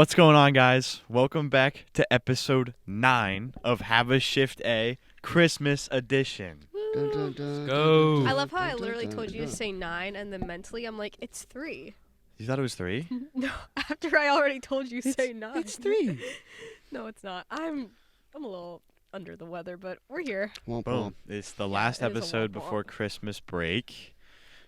What's going on, guys? Welcome back to episode 9 of Have a Shift A Christmas Edition. Go. I love how I literally told you to say 9, and then mentally I'm like, it's 3. You thought it was 3? No, after I already told you say 9. It's 3. No, it's not. I'm a little under the weather, but we're here. Boom. It's the last it is a episode womp before womp. Christmas break.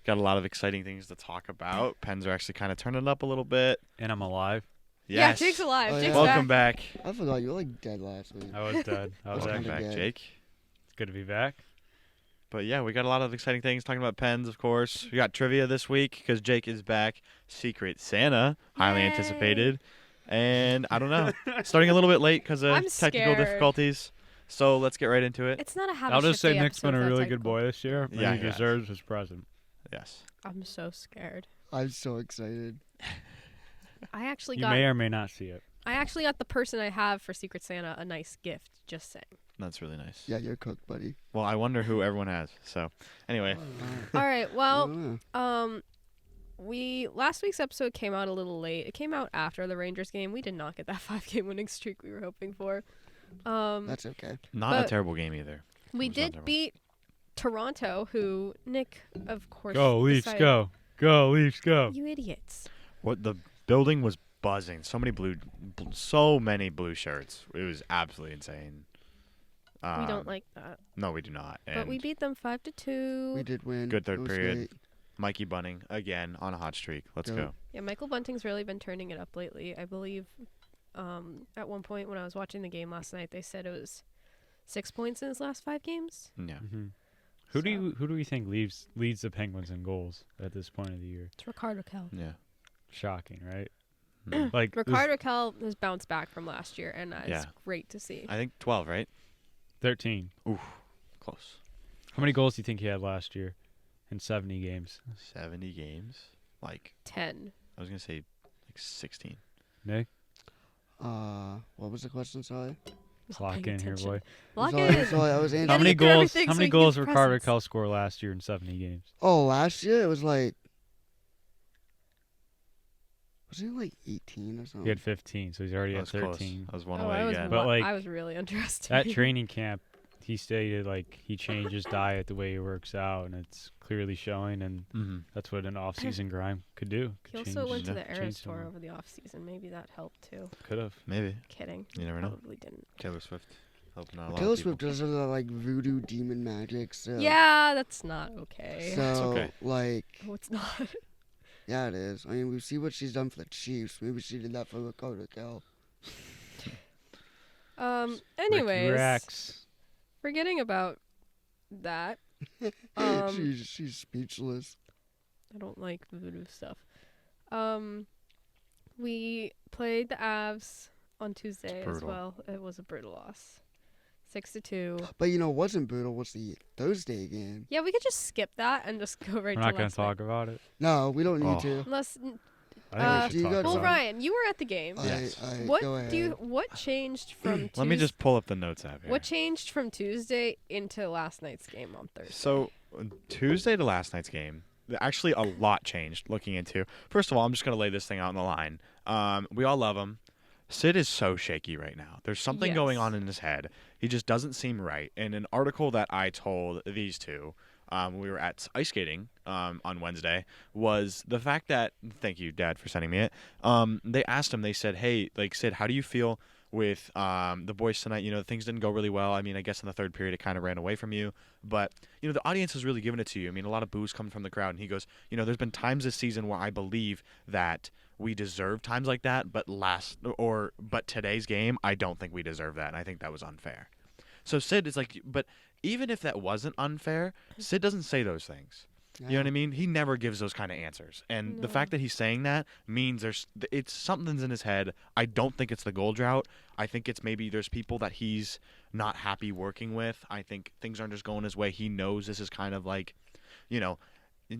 Got a lot of exciting things to talk about. Pens are actually kind of turning up a little bit. And I'm alive. Yes. Yeah, Jake's alive. Oh, Jake's yeah. Welcome back. I forgot you were like dead last week. I was dead. I was Welcome actually back, dead. Jake. It's good to be back. But yeah, we got a lot of exciting things talking about Pens, of course. We got trivia this week because Jake is back. Secret Santa, highly Yay. anticipated. And I don't know, starting a little bit late because of I'm technical scared. difficulties. So let's get right into it. It's not a habit. I'll just say Nick's been a really good boy this year. Yeah, And he he has. deserves his present. Yes. I'm so scared. I'm so excited. I actually You got. may or may not see it. I actually got the person I have for Secret Santa a nice gift. Just saying. That's really nice. Yeah, you're cooked, buddy. Well, I wonder who everyone has. So anyway, All right. I Well, don't know. last week's episode came out a little late. It came out after the Rangers game. We did not get that 5-game winning streak we were hoping for. That's okay. not a But- terrible game either. We It was not did terrible. beat Toronto, who Nick, of course. Go, Leafs, decided- go. Go, Leafs, go. You idiots. What the building was buzzing. So many blue shirts. It was absolutely insane. We don't like that. No, we do not. But And we beat them 5-2. We did win. Good third It was period. great. Mikey Bunning again on a hot streak. Let's Dope. go. Yeah, Michael Bunting's really been turning it up lately. I believe at one point when I was watching the game last night, they said it was 6 points in his last 5 games. Yeah. Mm-hmm. Who do we think leads the Penguins in goals at this point of the year? It's Rickard Rakell. Yeah. Shocking, right? Mm. Like Rickard Rakell has bounced back from last year, and that is Yeah. great to see. I think 12, right? 13. Ooh, close. How many goals do you think he had last year in 70 games? 70 games. Like 10. I was gonna say, like 16. Nick, What was the question? Sorry. Not lock paying in here, attention. boy. Lock Sorry, in. sorry, I was How answering. Gotta many get through goals? everything How so many we can goals give Rickard presents. Rakell score last year in 70 games? Oh, last year it was like. Wasn't it like 18 or something? He had 15, so he's already That at was close. 13. I was one Oh, away I was again. But, like, I was really underestimated. At training camp, he stated like he changed his diet the way he works out, and it's clearly showing. And Mm-hmm. that's what an off-season grind could do. He also went to yeah, the Eras change tour someone. over the off season. Maybe that helped too. Could have. Maybe. Kidding. You never know. Probably didn't. Taylor Swift helping out a lot Taylor of people. Swift does her like voodoo demon magic. So, Yeah, that's not okay. So okay. like, Oh, it's not. yeah, it is. I mean, we see what she's done for the Chiefs. Maybe she did that for Rickard Rakell. Anyways, Rex. forgetting about that. She's speechless. I don't like voodoo stuff. We played the Avs on Tuesday as brutal. well. It was a brutal loss. 6-2. But you know, what wasn't brutal was the Thursday game. Yeah, we could just skip that and just go right We're to not going last to talk about it. No, we don't need Oh. to. Unless, I think Uh, we should you talk got about well, it. Ryan, you were at the game. Yes. What Go ahead. what changed from Let me just pull up the notes app here. what changed from Tuesday into last night's game on Thursday? So Tuesday to last night's game, actually a lot changed. Looking into, first of all, I'm just gonna lay this thing out on the line. We all love him. Sid is so shaky right now. There's something going Yes. on in his head. He just doesn't seem right. In an article that I told these two, we were at ice skating on Wednesday, was the fact that, thank you, Dad, for sending me it. They asked him, they said, hey, like, Sid, how do you feel with the boys tonight? You know, things didn't go really well. I mean, I guess in the third period it kind of ran away from you. But, you know, the audience has really given it to you. I mean, a lot of boos coming from the crowd. And he goes, you know, there's been times this season where I believe that we deserve times like that, but today's game, I don't think we deserve that. And I think that was unfair. So Sid is like, but even if that wasn't unfair, Sid doesn't say those things. You know what I mean? He never gives those kind of answers. And the No. fact that he's saying that means it's something's in his head. I don't think it's the goal drought. I think it's maybe there's people that he's not happy working with. I think things aren't just going his way. He knows this is kind of like, you know,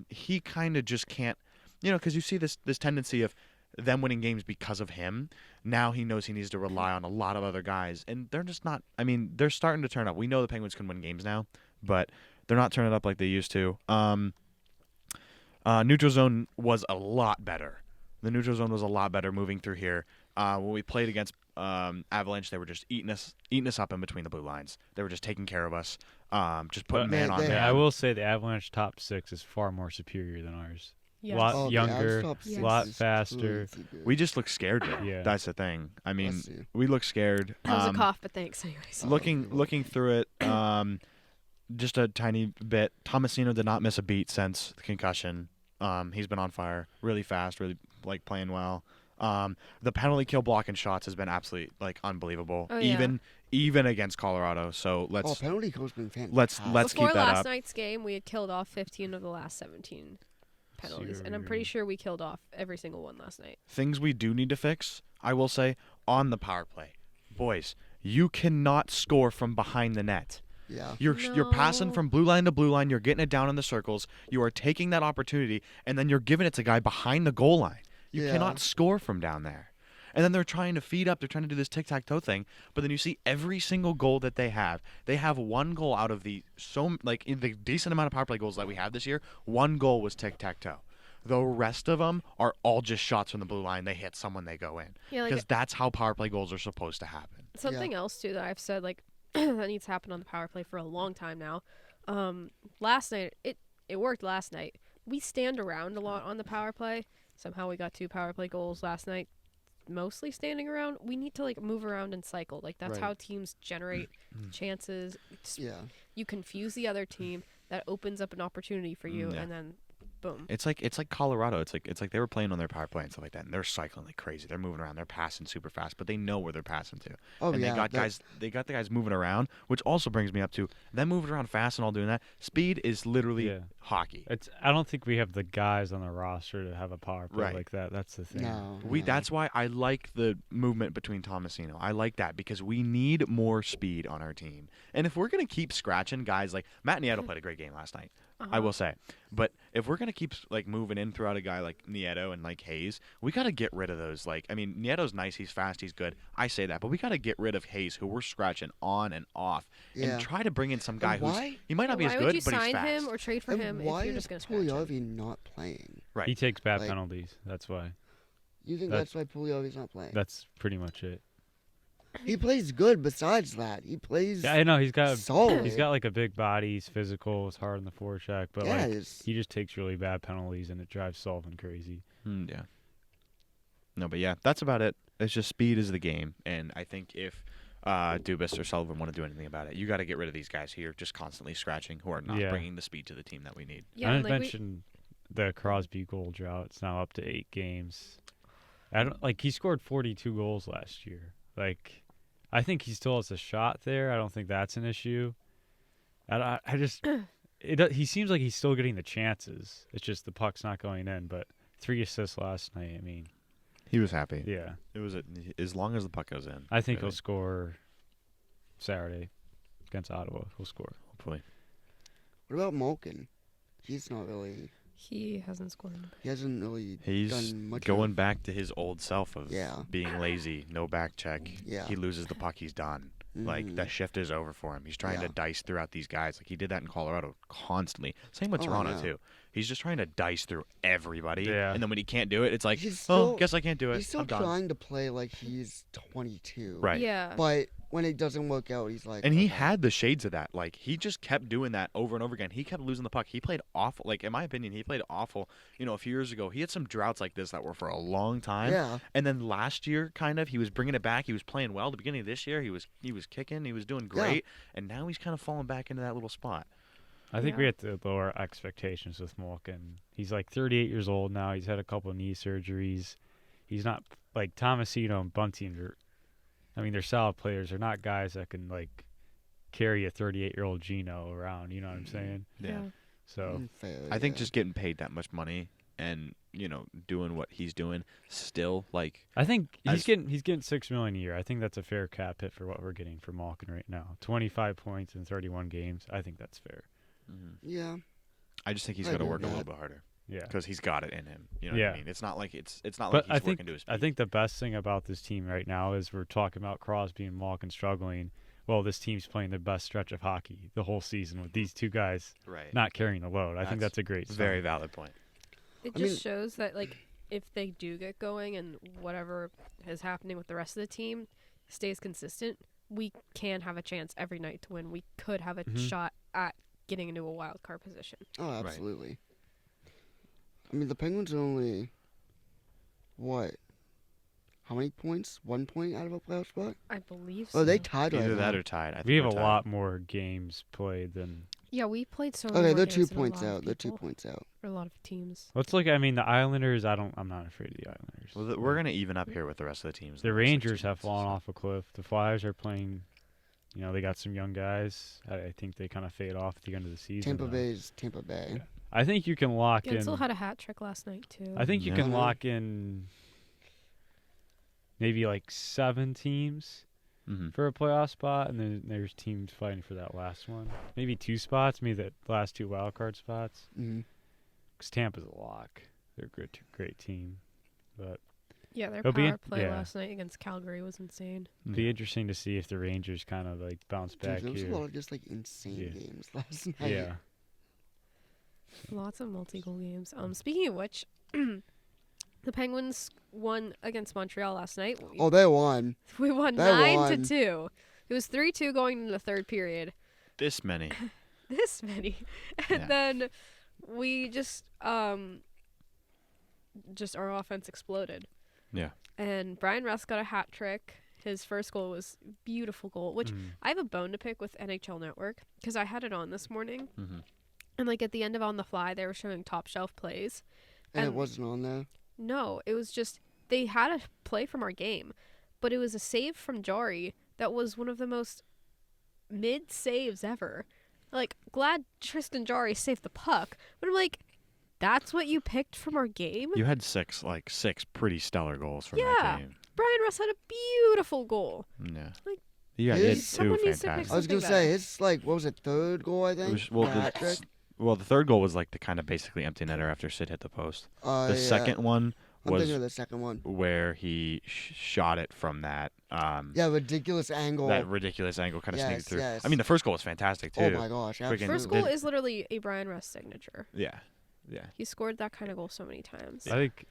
he kind of just can't, you know, because you see this tendency of them winning games because of him. Now he knows he needs to rely on a lot of other guys, and they're just not. I mean, they're starting to turn up. We know the Penguins can win games now, but they're not turning up like they used to. Neutral zone was a lot better. The neutral zone was a lot better moving through here. When we played against Avalanche, they were just eating us up in between the blue lines. They were just taking care of us, just putting But- man on They- man. Yeah, I will say the Avalanche top 6 is far more superior than ours. Yes. Lot Oh, the younger, Avs top Yes. six lot is faster. crazy good. We just look scared. Though. Yeah. That's the thing. I mean, Bless you. we look scared. That was a cough, but thanks anyways. Looking through it, just a tiny bit. Tomasino did not miss a beat since the concussion. He's been on fire, really fast, really playing well. The penalty kill blocking shots has been absolutely unbelievable. Oh, yeah. Even against Colorado. So Oh, penalty kill's been fantastic. let's Before keep that last up. night's game, we had killed off 15 of the last 17 penalties, and I'm pretty sure we killed off every single one last night. Things we do need to fix, I will say, on the power play. Boys, you cannot score from behind the net. Yeah. You're passing No. from blue line to blue line. You're getting it down in the circles. You are taking that opportunity, and then you're giving it to a guy behind the goal line. You Yeah. cannot score from down there. And then they're trying to feed up. They're trying to do this tic-tac-toe thing. But then you see every single goal that they have. They have one goal out of the in the decent amount of power play goals that we have this year. One goal was tic-tac-toe. The rest of them are all just shots from the blue line. They hit someone, they go in. Yeah, Because that's how power play goals are supposed to happen. something else too that I've said that needs to happen on the power play for a long time now. Last night it worked. Last night we stand around a lot on the power play. Somehow we got 2 power play goals last night. Mostly standing around. We need to move around and cycle. That's Right. how teams generate chances. Yeah. You confuse the other team. That opens up an opportunity for you, Yeah. and then boom. It's like Colorado. It's like they were playing on their power play and stuff like that, and they're cycling like crazy. They're moving around. They're passing super fast, but they know where they're passing to. Oh and yeah. they got the guys moving around, which also brings me up to them moving around fast and all doing that. Speed is literally Yeah. hockey. I don't think we have the guys on the roster to have a power play Right. like that. That's the thing. No. That's why I like the movement between Tomasino. I like that because we need more speed on our team. And if we're gonna keep scratching guys like Matt Nieto played a great game last night, I will say. But if we're gonna keep moving in throughout a guy like Nieto and Hayes, we gotta get rid of those. Nieto's nice, he's fast, he's good. I say that, but we gotta get rid of Hayes, who we're scratching on and off, Yeah. and try to bring in some guy why? who's he might not be as Why good, would you but he's sign fast. him or trade for And him why if you're is just going to scratch him? Puljujarvi not playing? Right. He takes bad Like- penalties. That's why. You think That- that's why Puljujarvi's not playing? That's pretty much it. He plays good. Besides that, he plays. Yeah, I know he's got solid. he's got a big body. He's physical. It's hard in the forecheck, but Yeah, it's- he just takes really bad penalties and it drives Sullivan crazy. Yeah. No, but yeah, that's about it. It's just speed is the game, and I think if Dubas or Sullivan want to do anything about it, you got to get rid of these guys here, just constantly scratching, who are not Yeah. bringing the speed to the team that we need. Yeah, I and, didn't mention the Crosby goal drought. It's now up to 8 games. I don't he scored 42 goals last year. I think he still has a shot there. I don't think that's an issue. I just he seems like he's still getting the chances. It's just the puck's not going in. But 3 assists last night. I mean, He was happy. yeah. It was as long as the puck goes in. I think really. he'll score Saturday against Ottawa. He'll score. Hopefully. What about Malkin? He's not really. he hasn't scored. He hasn't really He's done much. going of, back to his old self of Yeah. being lazy, no back check. Yeah. He loses the puck, he's done. Mhm. That shift is over for him. He's trying Yeah. to dice throughout these guys. He did that in Colorado constantly. Same with Oh, Toronto yeah. too. He's just trying to dice through everybody. Yeah. And then when he can't do it, it's like, He's oh, still- guess I can't do it. He's still I'm done. trying to play like he's 22. Right. Yeah. But when it doesn't work out, he's like. And he okay. had the shades of that. He just kept doing that over and over again. He kept losing the puck. He played awful. In my opinion, he played awful. A few years ago, he had some droughts like this that were for a long time. Yeah. And then last year, kind of, he was bringing it back. He was playing well. The beginning of this year, he was kicking. He was doing great. And now he's kind of falling back into that little spot. I think Yeah. we have to lower expectations with Malkin. He's 38 years old now. He's had a couple of knee surgeries. He's not Tomasino and Bunting. They're solid players. They're not guys that can carry a 38-year-old Gino around. You know what I'm saying? Yeah. So Fair, I think yeah. just getting paid that much money and doing what he's doing still I think As- he's getting $6 million a year. I think that's a fair cap hit for what we're getting for Malkin right now. 25 points in 31 games. I think that's fair. Yeah. I just think he's I got to agree work a with little that. bit harder Yeah. because he's got it in him. You know what Yeah. I mean? It's not like it's not But like he's I think working to his I peak. think the best thing about this team right now is we're talking about Crosby and Malkin struggling. Well, this team's playing the best stretch of hockey the whole season with these two guys right. not carrying the load. I think That's that's a great sign. Very valid point. It I just mean- shows that if they do get going and whatever is happening with the rest of the team stays consistent, we can have a chance every night to win. We could have a shot at getting into a wild card position. Oh, absolutely. I mean, the Penguins are only, what? How many points? 1 point out of a playoff spot? I believe so. Oh, they tied right Either now. that or tied. I think We have we're a tied. lot more games played than. Yeah, we played so many Okay, more they're games 2 than a points lot of out. They're 2 people, points out. or a lot of teams. Let's look. I mean, the Islanders. I'm not afraid of the Islanders. Well, we're gonna even up here with the rest of the teams. The in next Rangers 16 have fallen months, off a cliff. The Flyers are playing. They got some young guys. I think they kind of fade off at the end of the season. Tampa though. Bay is Tampa Bay. Yeah. I think you can lock in. Gensel had a hat trick last night too. I think you Yeah. can lock in maybe like 7 teams Mm-hmm. for a playoff spot, and then there's teams fighting for that last one. Maybe 2 spots, maybe the last 2 wild card spots. Mm-hmm. Because Tampa's a lock. They're a great team. But Yeah, their It'll be power in- play yeah. last night against Calgary was insane. it'll be interesting to see if the Rangers kind of like bounce back Dude, there was here. a lot of just like insane Yeah. games last night. Yeah. Lots of multi-goal games. Speaking of which, the Penguins won against Montreal last night. Oh, they won. We won they 9-2. It was 3-2 going into the third period. This many. This many, and Yeah. then we just our offense exploded. Yeah. And Brian Russ got a hat trick. His first goal was a beautiful goal, which I have a bone to pick with NHL Network because I had it on this morning. Mm-hmm. And like at the end of On the Fly, they were showing top shelf plays. And it And- wasn't on there. No, it was just they had a play from our game, but it was a save from Jari that was one of the most mid saves ever. Like, glad Tristan Jari saved the puck, but I'm like, that's what you picked from our game? You had six pretty stellar goals from Yeah. that game. Brian Russ had a beautiful goal. Yeah. Like, Yeah, his- he had someone two needs to pick fantastic. I was gonna something say better. his what was it, third goal? I It think. was- well, The hat trick? the third goal was like the kind of basically empty netter after Sid hit the post. The Yeah. second one I'm was thinking of the second one. where he shot it from that Yeah, ridiculous angle. that ridiculous angle, kind of Yes, sneaked through. yes. I mean, the first goal was fantastic too. Oh my gosh! Freaking- Absolutely. First goal is literally a Brian Russ signature. Yeah, yeah. He scored that kind of goal so many times. I think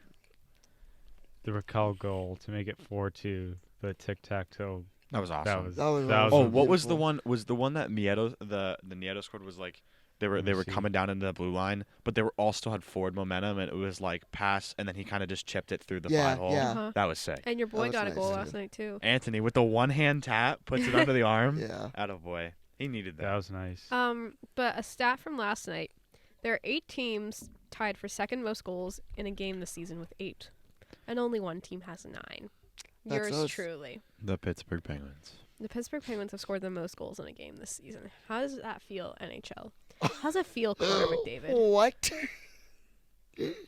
the Raquel goal to make it 4-2, the tic-tac-toe. That was awesome. That was That was that was Oh, awesome. what was the beautiful. one? Was the one that Nieto the Nieto scored was like they Let were me see. coming down into the blue line, but they were all still had forward momentum, and it was like pass, and then he kind of just chipped it through the Yeah, 5-hole. yeah. Uh-huh. That was sick. And your boy was got a nice, goal too. last night too. Anthony with the one hand tap puts it under the arm. Yeah. Attaboy. He needed that that. was nice. But a stat from last night: there are 8 teams tied for second most goals in a game this season with 8, and only one team has 9. That's Yours us. truly. The Pittsburgh Penguins. The Pittsburgh Penguins have scored the most goals in a game this season. How does that feel, NHL? How's it feel, Connor McDavid? What?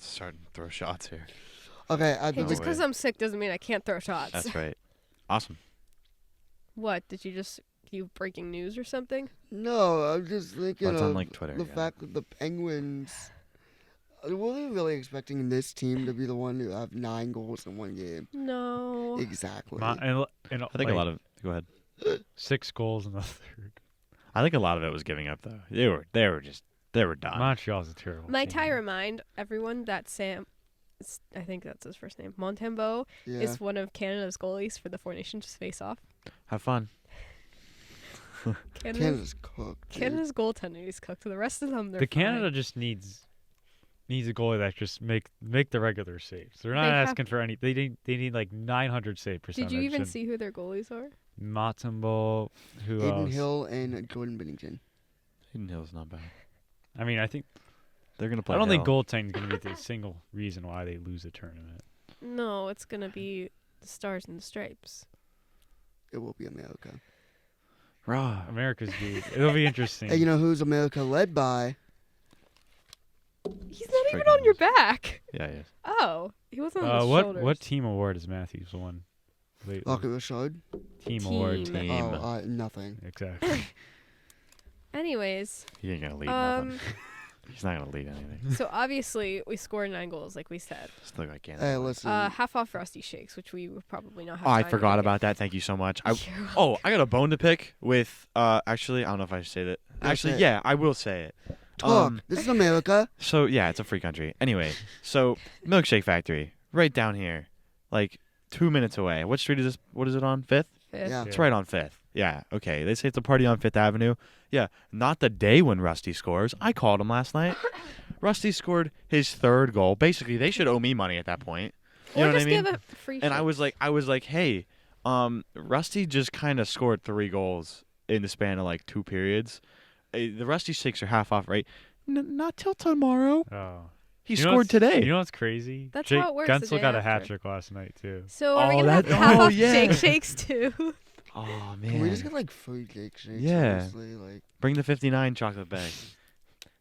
Starting to throw shots here. Okay, Hey, No just way. because I'm sick doesn't mean I can't throw shots. That's right. Awesome. What? Did you breaking news or something? no, I'm just thinking That's of on like Twitter. the yeah. fact that the Penguins. Were they really expecting this team to be the one to have 9 goals in one game? No. Exactly. And I think a lot of. Go ahead. 6 goals in the third. I think a lot of it was giving up though. They were done. Montreal's a terrible Might team. I remind everyone that I think that's his first name, Montembeault, Yeah. is one of Canada's goalies for the Four Nations face-off. Have fun. Canada's, Canada's cooked. dude. Canada's goaltender is cooked. The rest of them, they're The fine. Canada just needs a goalie that just make the regular saves. They're not They have- asking for any. They need like 900 save percentage. Did you even and see who their goalies are? Matumbo? Who Hayden else? Hill and Jordan Bennington. Hayden Hill's not bad. I mean, I think They're gonna play. I don't think Hill. goaltending is going to be the single reason why they lose a tournament. No, it's gonna be the Stars and the Stripes. It will be America. Raw. America's good. It'll be interesting. And you know who's America led by? He's not even Friggin' on your back. Yeah, he is. Oh, he wasn't on his what shoulders. team award has Matthews won? lately? Lockie Richard. Team award. Team. Team. Oh, nothing. Exactly. Anyways, He ain't gonna lead um, nothing. He's not gonna lead anything. so obviously we scored 9 goals, like we said. Still got Canada. Hey, listen. Half off Rusty Shakes, which we would probably not have. Oh, I time to forgot get. about that. Thank you so much. I You're I got a bone to pick with. Actually, I don't know if I should say that. Yeah, Actually, say it. yeah, I will say it. Talk. This is America. So yeah, it's a free country. Anyway, so Milkshake Factory right down here, like 2 minutes away. What street is this? What is it on? 5th? Fifth. Yeah. It's right on 5th. Yeah, okay. They say it's a party on 5th Avenue. Yeah, not the day when Rusty scores. I called him last night. Rusty scored his 3rd goal. Basically, they should owe me money at that point. You Or know what I just mean? give a free And I shake. was like, hey, Rusty just kind of scored 3 goals in the span of like 2 periods. The Rusty shakes are half off, right? Not till tomorrow. Oh. He You know scored what's- today. You know what's crazy? That's Jake how it works the Gunsel day got a after. hat trick last night too. So are we Oh, gonna have that- half oh, off yeah. shake shakes too? Oh Can we just man, get like free cake shakes? Yeah. Honestly? Like, bring the 59 chocolate bag.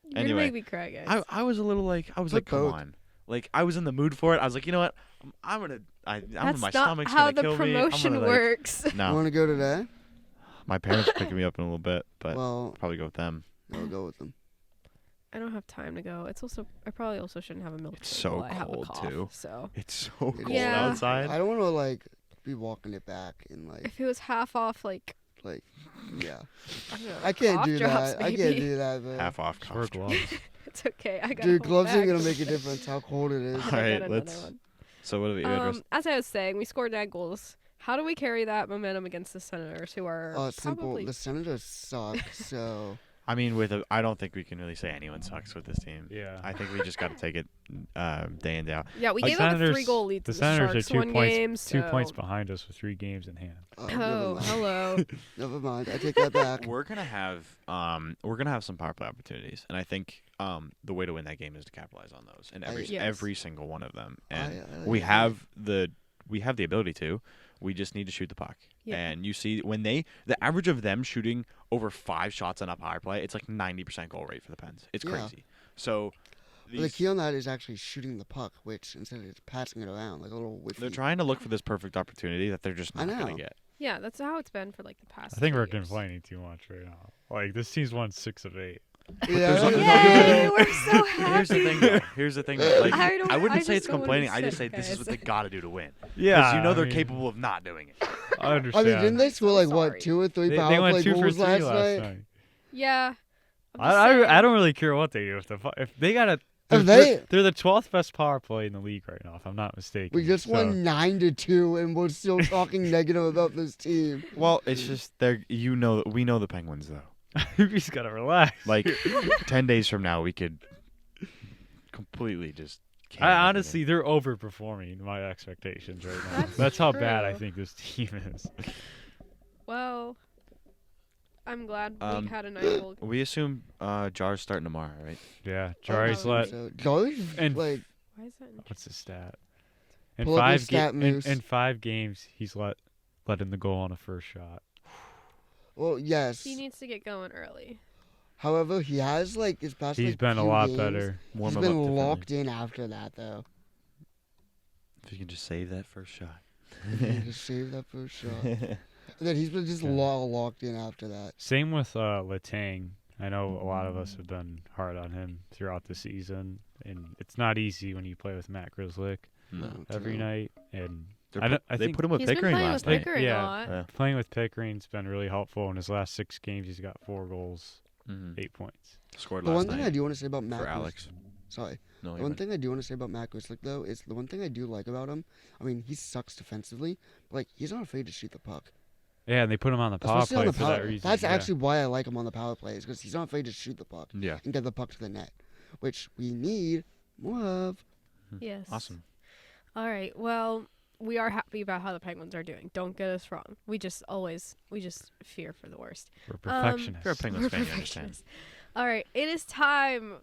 You're Anyway, gonna make me cry, guys. I was a little like Put come both. on, like I was in the mood for it. I was like, you know what, I'm gonna That's my not stomach's how gonna the kill me. I'm promotion gonna, like, works. you No, want to go today? my parents are picking me up in a little bit, but Well, probably go with them. I'll go with them. I don't have time to go. It's also I probably also shouldn't have a milk. It's so I have a cold, cough, too. So It's so cold Yeah. outside. I don't want to like be walking it back and like if it was half off, like yeah. I don't know, I can't cough do drops, that. I can't maybe. do that, man. Half off. Wear cough drop. gloves. It's okay. I got. Dude, gloves ain't back. gonna make a difference how cold it is. I All gotta right, get another let's- one. So what do we? Rest? As I was saying, we scored 9 goals. How do we carry that momentum against the Senators, who are Simple. probably? The Senators suck, so I mean, I don't think we can really say anyone sucks with this team. Yeah. I think we just got to take it day in day out. Yeah, we The gave up a Senators- 3-goal lead to The the Senators Sharks are 2 one points game. 2 points so- behind us with 3 games in hand. Oh, never mind. hello. Never mind. I take that back. We're gonna have some power play opportunities, and I think the way to win that game is to capitalize on those, and Yes. every single one of them. And I we agree. have the ability to. We just need to shoot the puck. Yeah. And you see when the average of them shooting over 5 shots on a power play, it's like 90% goal rate for the Pens. It's Yeah. crazy. So But the key on that is actually shooting the puck, which instead of just passing it around like a little whiffy. they're trying to look for this perfect opportunity that they're just I not gonna know. get. Yeah, that's how it's been for like the past. I think 2 we're years. complaining too much right now. Like this team's won 6 of 8. Yeah, there's Yay, we're so happy. Here's the thing, though. Here's the thing. Though. Like, I wouldn't just say it's don't wanna complaining. be I just say sick, this is what they guys. got to do to win. Yeah. Because you know I they're mean, capable of not doing it. I I understand. mean, didn't they score so like sorry. what 2 or 3 They power went play 2 for goals 3 last last night? night. Yeah. I'm just saying. I don't really care what they do. If they got a If they're the 12th best power play in the league right now, if I'm not mistaken. We just So- won 9-2, and we're still talking negative about this team. Well, it's just we know the Penguins though. You just gotta relax. Like 10 days from now, we could completely just. can I everything. honestly, they're overperforming my expectations right now. That's That's how bad I true. think this team is. Well, I'm glad we Um, had a nice goal. We assume Jar's starting tomorrow, right? Yeah, Oh, Jari's no, let. So, Joey's And- like, Why is that? Interesting? What's his stat? In Pull up your 5 stat, Moose. in 5 games, he's let in the goal on a first shot. well, yes. He needs to get going early. However, he has like his past. He's like, been a few lot games, better. Warm He's him up been differently. locked in after that, though. If you can just save that first shot. He just saved that first shot. And then he's been just locked in after that. Same with Letang. I know a lot of us have been hard on him throughout the season, and it's not easy when you play with Matt Grzelcyk No. every night. And They're I don't- put- I they think put him with He's been Pickering playing last with night. Pickering Yeah. a lot. Yeah. playing with Pickering's been really helpful. In his last 6 games, he's got 4 goals, Mhm. 8 points. Scored The last one thing night I do want to say about Matt for Grislick- Alex. Sorry. No, The one thing I do want to say about Matt Grzelcyk, though, is the one thing I do like about him. I mean, he sucks defensively, but like he's not afraid to shoot the puck. Yeah, and they put him on the power Especially play on the for power. that reason. That's yeah. actually why I like him on the power plays, because he's not afraid to shoot the puck Yeah. and get the puck to the net, which we need more of. Yes. Awesome. All right. Well, we are happy about how the Penguins are doing. Don't get us wrong. We just fear for the worst. We're perfectionists. If you're a Penguins We're fan, you understand. perfectionists. All right. It is time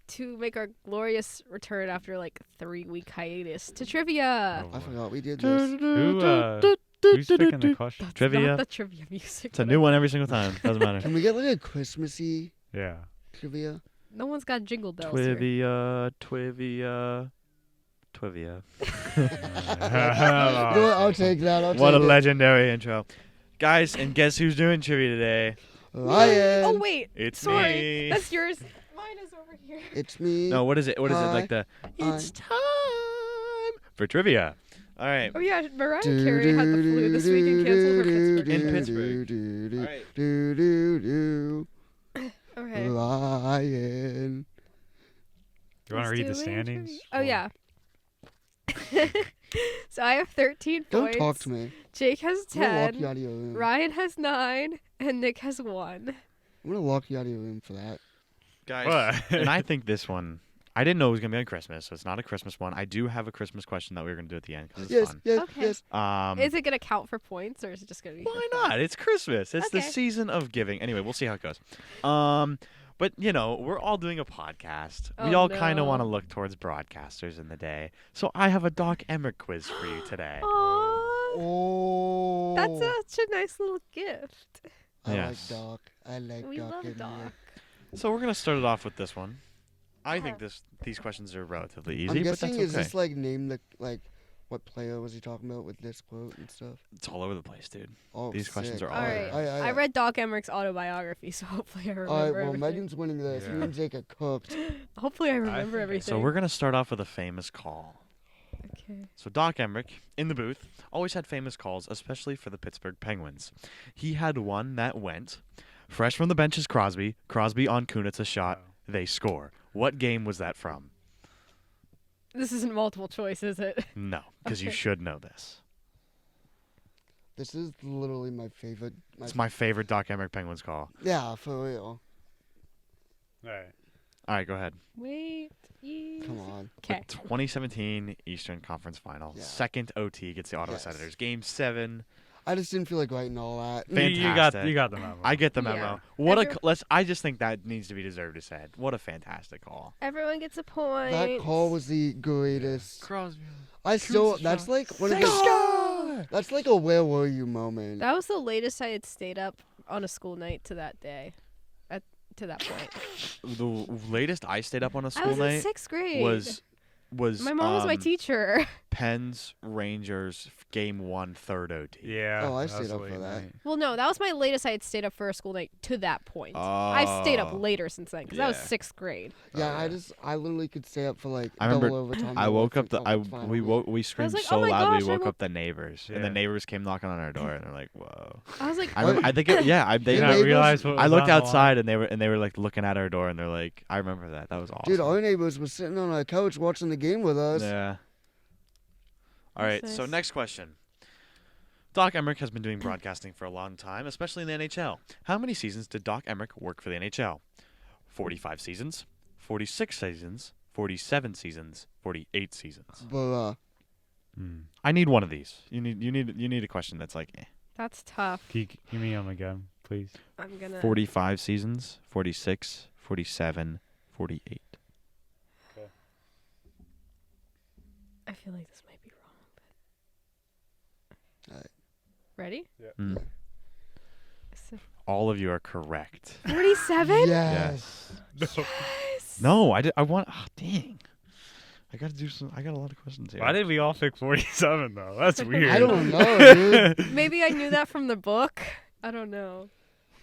to make our glorious return after like 3-week hiatus to trivia. Oh, I boy. forgot we did this. Who's picking the question? That's Trivia. not the trivia music. It's a new one every single time. Doesn't matter. Can we get like a Christmassy Yeah. trivia? No one's got jingle bells here. Twivia. You know what? I'll take that. I'll What a take it. legendary intro. Guys, and guess who's doing trivia today? Lion. Oh wait. It's Sorry. me. That's yours. Mine is over here. It's me. No, what is it? What is it? Hi. Like the it's time for trivia. All right. Oh yeah, Mariah Carey had the flu this week and canceled her Pittsburgh In game. Pittsburgh. All right. Okay. Lion. You want to Let's read do the a standings? trivia. Oh yeah. So I have 13 Don't points. talk to me. Jake has I'm gonna lock 10. you out of your room. Ryan has 9, and Nick has 1. I'm gonna lock you out of your room for that. Guys, What? and I think this one, I didn't know it was going to be on Christmas, so it's not a Christmas one. I do have a Christmas question that we were going to do at the end because it's Yes, fun. yes, Okay. yes. Is it going to count for points, or is it just going to be Why for fun? not? It's Christmas. It's the Okay. season of giving. Anyway, we'll see how it goes. But, we're all doing a podcast. We Oh, all kind of no. want to look towards broadcasters in the day. So I have a Doc Emmerich quiz for you today. Aww. Oh. That's such a nice little gift. I Yes. like Doc. I like We Doc. love in Doc. here. So we're going to start it off with this one. I Uh-huh. think these questions are relatively easy, I'm but guessing that's is okay. this like name the what player was he talking about with this quote and stuff? It's all over the place, dude. Oh, These questions sick. are All all right. over. I read Doc Emmerich's autobiography, so hopefully I remember All right, well, everything. Megan's winning this. Yeah. Me and Jake are cooked. Hopefully I remember think I- everything. So we're going to start off with a famous call. Okay. So Doc Emmerich, in the booth, always had famous calls, especially for the Pittsburgh Penguins. He had one that went, fresh from the bench is Crosby. Crosby on Kunitz a shot. They score. What game was that from? This isn't multiple choice, is it? No, because you Okay. should know this. This is literally my favorite. It's my favorite Doc Emmerich Penguins call. Yeah, for real. All right. All right, go ahead. Wait. Come on. Okay. The 2017 Eastern Conference Final. Yeah. Second OT gets the Ottawa Yes. Senators. Game 7. I just didn't feel like writing all that. Fantastic. You got the memo. I get the Yeah. memo. What a Every- let's. I just think that needs to be deserved to said. What a fantastic call. Everyone gets a point. That call was the greatest. Crosby. I still. Kunitz That's shot. like one of They the. score! That's like a where were you moment. That was the latest I had stayed up on a school night to that day. To that point. The latest I stayed up on a I school was in night 6th grade. was My mom was my teacher. Pens Rangers game 1 third OT. Yeah. Oh, I that stayed was up late for that. night. Well, no, that was my latest I had stayed up for a school night to that point. I've stayed up Oh. later since then because that was Yeah. 6th grade. Yeah, Oh, I literally could stay up for like I remember double overtime. I to woke watch up the the I final we game. woke we screamed like, so "Oh my loud gosh, we I woke woke-" up the neighbors and the Yeah. neighbors came knocking on our door and they're like whoa. I was like, I remember, I think it, yeah I they Did Your not neighbors- realize what I was looked on the line. outside and they were like looking at our door and they're like I remember that was awesome. Dude, our neighbors were sitting on our couch watching the game with us. Yeah. All right, That's so nice. next question. Doc Emmerich has been doing broadcasting for a long time, especially in the NHL. How many seasons did Doc Emmerich work for the NHL? 45 seasons, 46 seasons, 47 seasons, 48 seasons. But Hmm. I need one of these. You need a question that's like that's tough. Can you give me them again, please? I'm gonna. 45 seasons, 46, 47, 48. I feel like this might be wrong. But... Alright. Ready? Mm. So- All of you are correct. 47? yes. Yes. No, I want dang. I got a lot of questions here. Why did we all pick 47 though? That's weird. I don't know, dude. Maybe I knew that from the book. I don't know.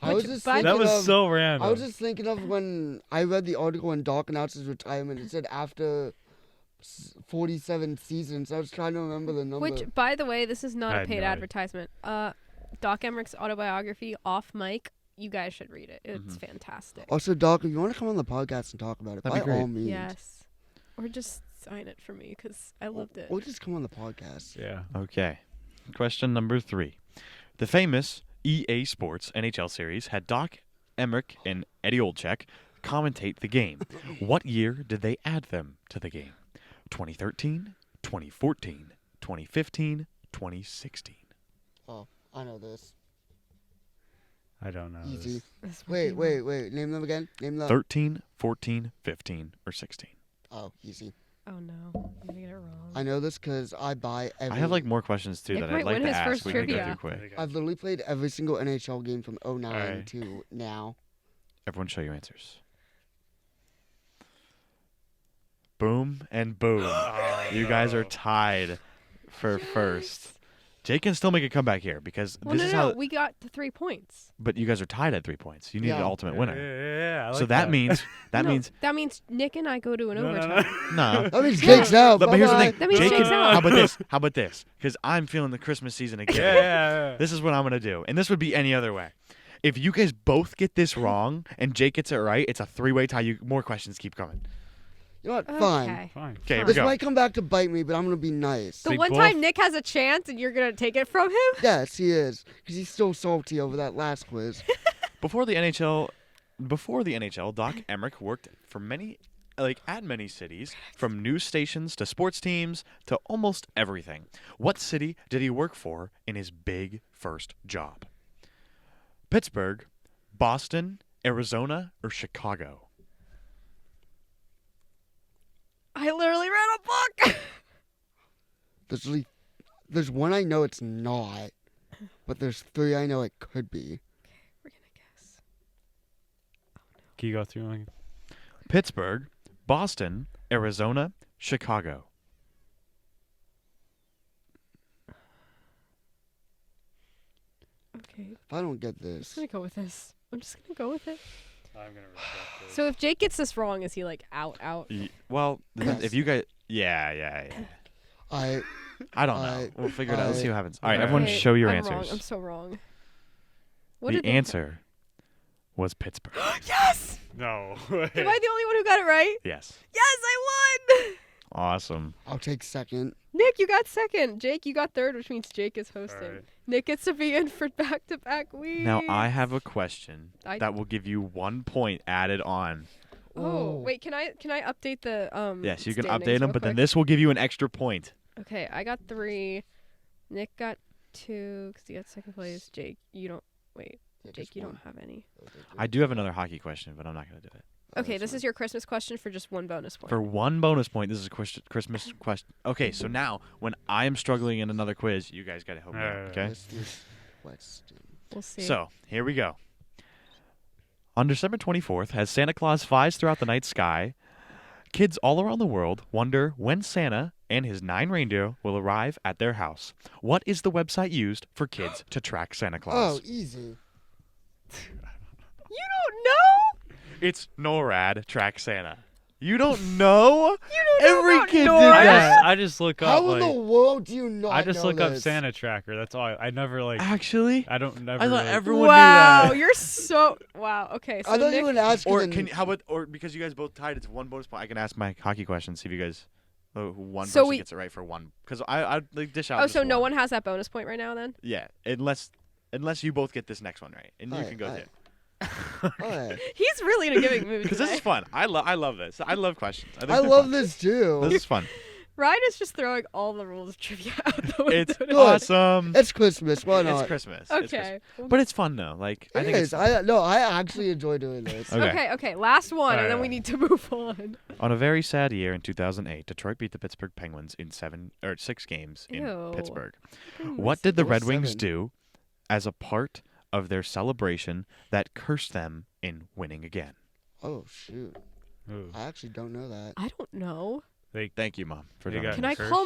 I was Which, just by thinking That was of, so random. I was just thinking of when I read the article when Doc announced his retirement. It said after 47 seasons. I was trying to remember the number. Which, by the way, this is I not a had paid no idea. advertisement. Doc Emmerich's autobiography, Off Mic. You guys should read it. It's Mhm. fantastic. Also, Doc, if you want to come on the podcast and talk about it, That'd by be great. all means. Yes. Or just sign it for me because I loved it. Or just come on the podcast. Yeah. Okay. Question number 3. The famous EA Sports NHL series had Doc Emmerich and Eddie Olczyk commentate the game. What year did they add them to the game? 2013, 2014, 2015, 2016. Oh, I know this. I don't know. Easy. This would be Wait. Name them again. Name them. 13, 14, 15, or 16. Oh, easy. Oh no, I'm gonna get it wrong. I know this because I buy every. I have like more questions too Nick that might I'd like win to his ask. first We can go trivia. through quick. I've literally played every single NHL game from 09 Alright. to now. Everyone show your answers. Boom and boom. Oh, You guys are no. tied for first. Jake can still make a comeback here because Well, this no, is no, how. we got the 3 points. But you guys are tied at 3 points. You need an Yeah. ultimate winner. Yeah, I So like that means No, means that means Nick and I go to an No, no, overtime. no. no. That means Yeah. Jake's out. But here's the Bye-bye. thing. That means Jake Jake's can, out. how about this? How about this? Because I'm feeling the Christmas season again. Yeah. This is what I'm gonna do, and this would be any other way. If you guys both get this wrong and Jake gets it right, it's a 3-way tie. More questions keep coming. You know what? Fine. Okay. Fine. Okay, here we This go. might come back to bite me, but I'm gonna be nice. The They one both- time Nick has a chance and you're gonna take it from him? Yes, he is, because he's still salty over that last quiz. Before the NHL, Doc Emmerich worked for at many cities, from news stations to sports teams to almost everything. What city did he work for in his big first job? Pittsburgh, Boston, Arizona, or Chicago? I literally read a book. There's one I know it's not, but there's 3 I know it could be. We're gonna guess. Can you go through them? Pittsburgh, Boston, Arizona, Chicago. Okay, If I don't get I'm this, just gonna go with this. I'm just gonna go with it. I'm gonna reject it. So if Jake gets this wrong, is he like out? Well, Yes. if you guys, yeah. I I don't know. I- We'll figure it out. Let's see what happens. All right, Okay. everyone, Okay, show your I'm answers. Wrong. I'm so wrong. What The did they- answer was Pittsburgh. Yes! No. Am I the only one who got it right? Yes. Yes, I won! Awesome. I'll take second. Nick, you got second. Jake, you got third, which means Jake is hosting. Alright. Nick gets to be in for back-to-back weeks. Now I have a question I- that will give you 1 point added on. Oh, wait, can I update the Yes, you can standings update them, real but then quick? this will give you an extra point. Okay, I got 3. Nick got 2 because he got second place. Jake, you don't. Wait, Yeah, Jake, just you one. don't have any. I do have another hockey question, but I'm not going to do it. Okay, this is your Christmas question for just 1 bonus point. For 1 bonus point, this is a Christmas question. Okay, so now when I am struggling in another quiz, you guys got to help me out, Alright. okay? Christmas question. We'll see. So, here we go. On December 24th, as Santa Claus flies throughout the night sky, kids all around the world wonder when Santa and his 9 reindeer will arrive at their house. What is the website used for kids to track Santa Oh, Claus? easy. You don't know? It's NORAD Track Santa. You don't know? You don't know Every about kid did NORAD? that. I just look up. How in Like, the world do you not I just know look up this? Santa Tracker. That's all. I never like. Actually, I don't never. I thought really- everyone Wow, knew that. you're so wow. Okay, so I thought Nick, you would ask. Or the- can how about because you guys both tied, it's 1 bonus point. I can ask my hockey question, see if you guys who one So person we- gets it right for 1. Because I like dish out. Oh, just so no one has that bonus point right now then? Yeah, unless you both get this next one right, and you Alright, can go alright. too. Alright. He's really in a giving mood Because this is today. fun. I love this. I love questions. think I they're love fun. this too. This is fun. Ryan is just throwing all the rules of trivia out the window. It's today. awesome. It's Christmas. Why not? It's Christmas. It's Christmas. Okay. But it's fun though. Like I It think is. it's I actually enjoy doing this. Okay. Okay. Last one, and then Alright. we need to move on. on a very sad year in 2008, Detroit beat the Pittsburgh Penguins in 6 games in Ew. Pittsburgh. Goodness. What did the Or Red Wings 7. do as a part of their celebration that cursed them in winning again? Oh shoot! Ooh. I actually don't know that. I don't know. Thank you, Mom, for They doing got that. Can I cursed? call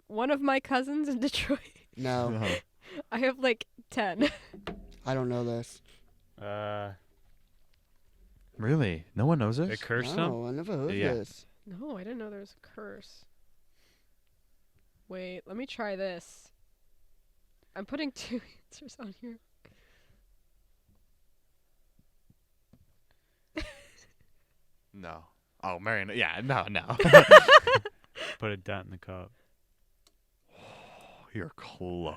one of my cousins in Detroit? No, I have like 10. I don't know this. Really? No one knows They this? cursed them. No, I never heard Yeah. this. No, I didn't know there was a curse. Wait, let me try this. I'm putting 2 answers on here. No. Oh, Marion. Yeah, no. Put a dent in the cup. You're close.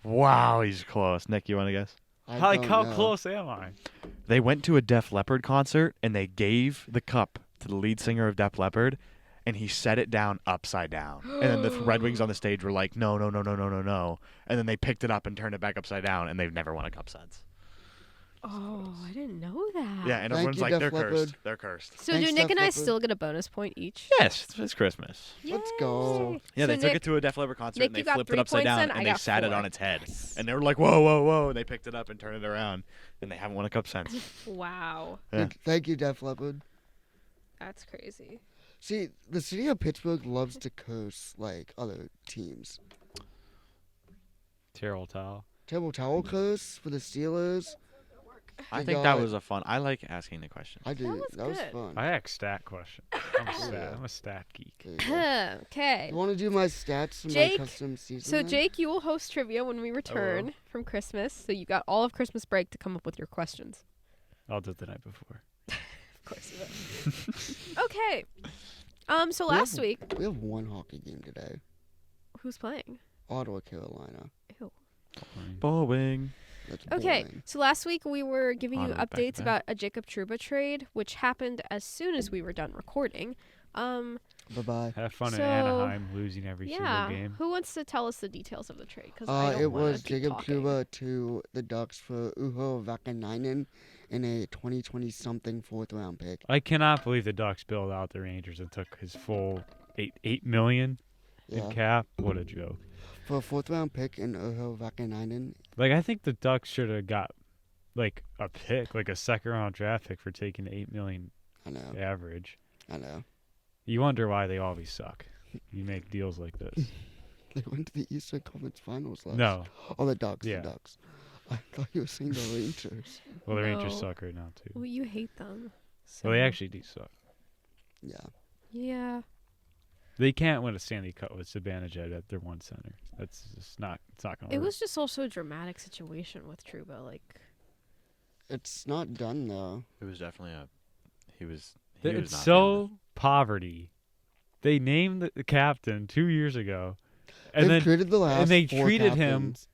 Wow, he's close. Nick, you want to guess? I Like, don't how know. close am I? They went to a Def Leppard concert and they gave the cup to the lead singer of Def Leppard, and he set it down upside down. And then the Red Wings on the stage were like, no. And then they picked it up and turned it back upside down, and they've never won a cup since. Oh, I didn't know that. Yeah, and Thank everyone's you, like, Def they're Leppard. cursed. They're cursed. So Thanks, do Nick Def and I Leppard. still get a bonus point each? Yes, it's Christmas. Let's go. Yay. Yeah, So they took Nick- it to a Def Leppard concert Nick, and they you got flipped 3 it upside points down then? and I they got sat it 4. on its head. Yes. And they were like, whoa, and they picked it up and turned it around, and they haven't won a cup since. Wow, Yeah. Thank you, Def Leppard. that's crazy. See, the city of Pittsburgh loves to curse like other teams. Terrible towel. Terrible towel curse for the Steelers. I They think that got- was a fun. I like asking the question. I did. was That was good. fun. I act stat question. I'm a stat geek. There you go. Okay. You want to do my stats and Jake, my custom season? So then? Jake, you will host trivia when we return from Christmas. So you got all of Christmas break to come up with your questions. I'll do it the night before. Of course you will. Okay. So We have- last week, We have one hockey game today. who's playing? Ottawa, Carolina. Ew. Bowling. That's Okay, boring. so last week we were giving you Ottawa back to updates back. about a Jacob Trouba trade, which happened as soon as we were done recording. Bye-bye. Have fun in So, Anaheim, losing every yeah. single game. Who wants to tell us the details of the trade? Because I don't It wanna was keep Jacob talking. Kluba to the Ducks for Uho Vakanainen in a 2020-something fourth-round pick. I cannot believe the Ducks bailed out the Rangers and took his full $8 million Yeah. in cap. What a joke! For a fourth-round pick in Uho Vakanainen. Like I think the Ducks should have got like a pick, like a second-round draft pick for taking $8 million I know. average. I know. You wonder why they always suck. You make deals like this. They went to the Eastern Conference Finals last. No, Oh, the Ducks. Yeah. The Ducks. I thought you were saying the Rangers. well the Rangers No. suck right now too. Well, you hate them. Well, they so- actually do suck. Yeah. Yeah. They can't win a Stanley Cup with Zibanejad at their one center. That's just not. It's not gonna It work. was just also a dramatic situation with Trouba. Like, It's not done, though. It was definitely a. He was. He was It's not so poverty. They named the captain 2 years ago, and They've then traded the last they four treated him captains.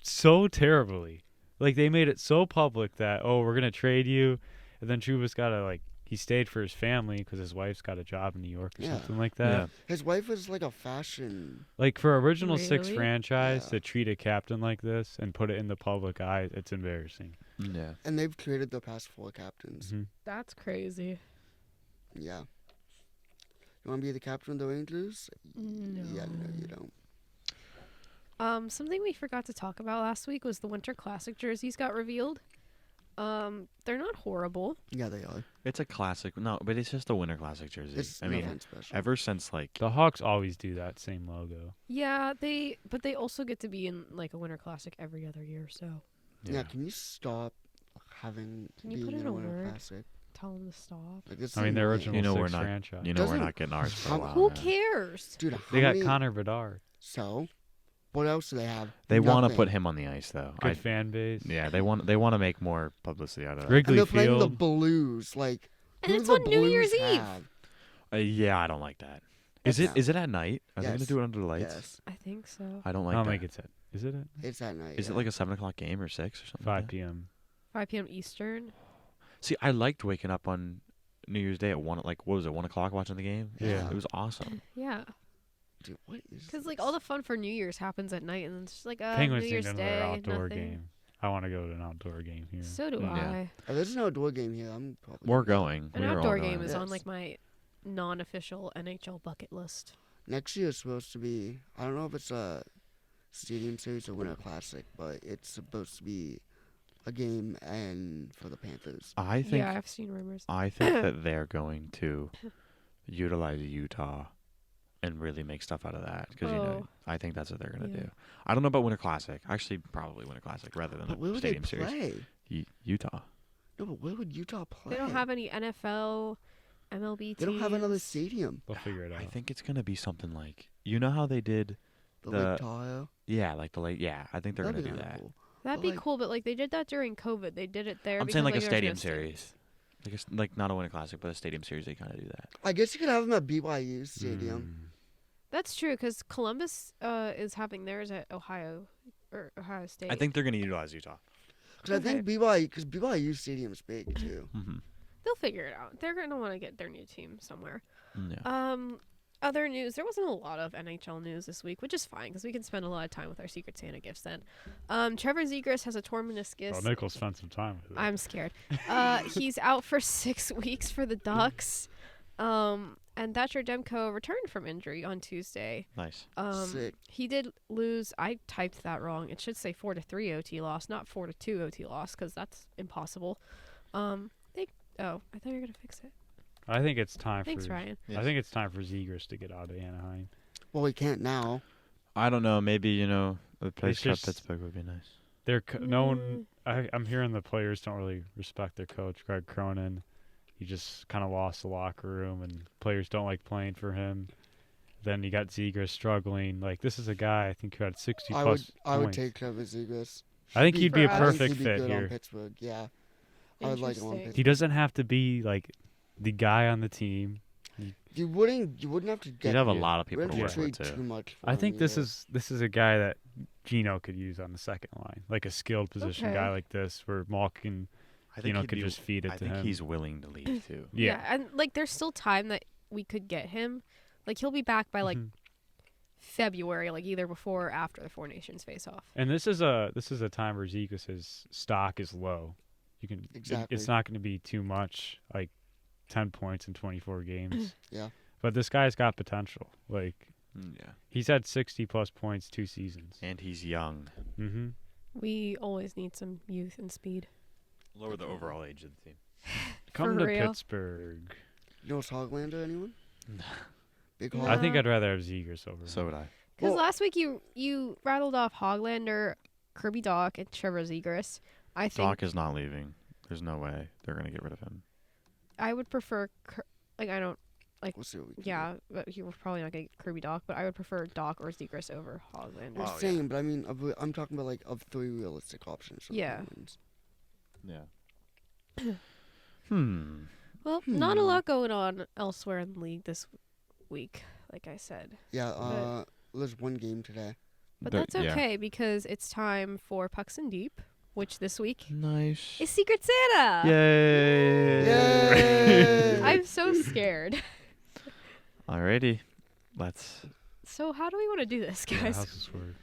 so terribly. Like they made it so public that we're gonna trade you, and then Trouba's gotta like he stayed for his family because his wife's got a job in New York or Yeah. something like that. Yeah. His wife is like a fashion. Like for original six Really? franchise Yeah. to treat a captain like this and put it in the public eye, it's embarrassing. Yeah. And they've traded the past four captains. Mhm. that's crazy. Yeah. You want to be the captain of the Rangers? No. Yeah, no, you don't. Something we forgot to talk about last week was the Winter Classic jerseys got revealed. They're not horrible. Yeah, they are. It's a classic. No, but it's just a Winter Classic jersey. It's I mean, nothing special. ever since like. The Hawks always do that same logo. Yeah, but they also get to be in like a Winter Classic every other year. So Yeah, can you stop having Can you being put in in a a Winter word? Classic? tell them to stop. Like, this I mean, the annoying. original You know we're six not- franchise. You know we're Doesn't- not getting ours for a how- while. Who now. cares? Dude, how They got many... Connor Bedard. So, what else do they have? They want to Nothing. put him on the ice though. Good fan base. Yeah, they want to make more publicity out of that. And Wrigley they're playing the Field. Blues. Like, And who it's do the on New Year's Blues Eve. have? Yeah, I don't like that. Is It's it not. is it at night? Are they Yes. gonna do it under the lights? Yes, I think so. I don't I like don't that. think it's at. Is it at it's at night. Is it yeah. like a 7 o'clock game or 6 or something? 5 like that? p.m.? 5 p.m. Eastern. See, I liked waking up on New Year's Day at 1. Like, what was it? 1 o'clock watching the game. Yeah. It was awesome. Yeah, Dude, what is because like this? all the fun for New Year's happens at night, and then it's just like Penguins New need Year's another Day, outdoor nothing. game. I want to go to an outdoor game here. So do Yeah. I. If there's an outdoor game here, I'm probably. We're going. An We were all outdoor going. game is on Yes. like my non-official NHL bucket list. Next year is supposed to be. I don't know if it's a Stadium Series or Winter Classic, but it's supposed to be a game and for the Panthers. I think Yeah, I've seen rumors. I think that they're going to utilize Utah and really make stuff out of that because Oh. I think that's what they're gonna Yeah. do. I don't know about Winter Classic. Actually, probably Winter Classic rather than But where a would they Stadium Series. play? Utah. No, but where would Utah play? They don't have any NFL, MLB They don't have another teams. stadium. They'll figure it out. I think it's gonna be something like how they did. The The- Lake Tahoe. Yeah, like the late. Yeah, I think they're That'd gonna be do kinda that. cool. That'd But, be like- cool, but like they did that during COVID. They did it there. I'm because, saying like a there's no Stadium stadiums. Series. Like not a Winter Classic, but a Stadium Series. They kind of do that. I guess you could have them at BYU Stadium. Mm. That's true because Columbus is having theirs at Ohio State. I think they're gonna utilize Utah. Because I think BYU Stadium's big too. Mm-hmm. they'll figure it out. They're gonna want to get their new team somewhere. Yeah. Other news. There wasn't a lot of NHL news this week, which is fine because we can spend a lot of time with our Secret Santa gifts then. Trevor Zegras has a torn meniscus. Well, Nickel spent some time with it. I'm scared. He's out for 6 weeks for the Ducks. And Thatcher Demko returned from injury on Tuesday. Nice. Sick. He did lose. I typed that wrong. It should say 4-3 OT loss, not 4-2 OT loss, because that's impossible. I thought you were gonna fix it. I think it's time Thanks, for. Ryan. I think it's time for Zegers to get out of Anaheim. Well, we can't now. I don't know. Maybe a place It's called just- Pittsburgh would be nice. No one. I'm hearing the players don't really respect their coach, Greg Cronin. He just kind of lost the locker room, and players don't like playing for him. Then you got Zegers struggling. Like this is a guy I think who had 60 I plus would points. take Trevor Zegras. I think he'd be a For us. perfect he'd be fit good on here. Pittsburgh. Yeah, I would like him on Interesting. Pittsburgh. He doesn't have to be like the guy on the team. You wouldn't have to get. You'd have a Yeah. lot of people You to wouldn't work have to with trade too. too much. For I him think this either. is a guy that Gino could use on the second line, like a skilled position Okay. guy like this, where Malkin, I think Gino he'd could be- just feed it I to think him. he's willing to leave too. Yeah. And like there's still time that we could get him. Like he'll be back by like Mhm. February, like either before or after the Four Nations face off. And this is a time where Zegras' stock is low. You can Exactly. it's not going to be too much, like 10 points in 24 games. Yeah. But this guy's got potential. Like Yeah. he's had 60+ points 2 seasons. And he's young. Mm-hmm. We always need some youth and speed. Lower the overall age of the team. Come For to real? Pittsburgh. You know Hoglander, anyone? Big No. I think Nah. I'd rather have Zegras over. So would I. Because Well- last week you rattled off Hoglander, Kirby Doc, and Trevor Zegras. I think Doc is not leaving. There's no way they're gonna get rid of him. I would prefer I don't. We'll see what we can Yeah, but you were probably not gonna get Kirby Doc, but I would prefer Doc or Zegras over Hoglander. do. Oh, yeah. Same, but I mean, I'm talking about like of 3 realistic options. For the Yeah. Penguins. Yeah. Hmm. Well, not a lot going on elsewhere in the league this week, like I said. Yeah. But- There's one game today. But There- that's yeah. okay because it's time for Pucks and Deep, which this week Nice. is Secret Santa. Yay! Yay! I'm so scared. Alrighty. Let's. So how do we want to do this, Yeah, guys? how's this work?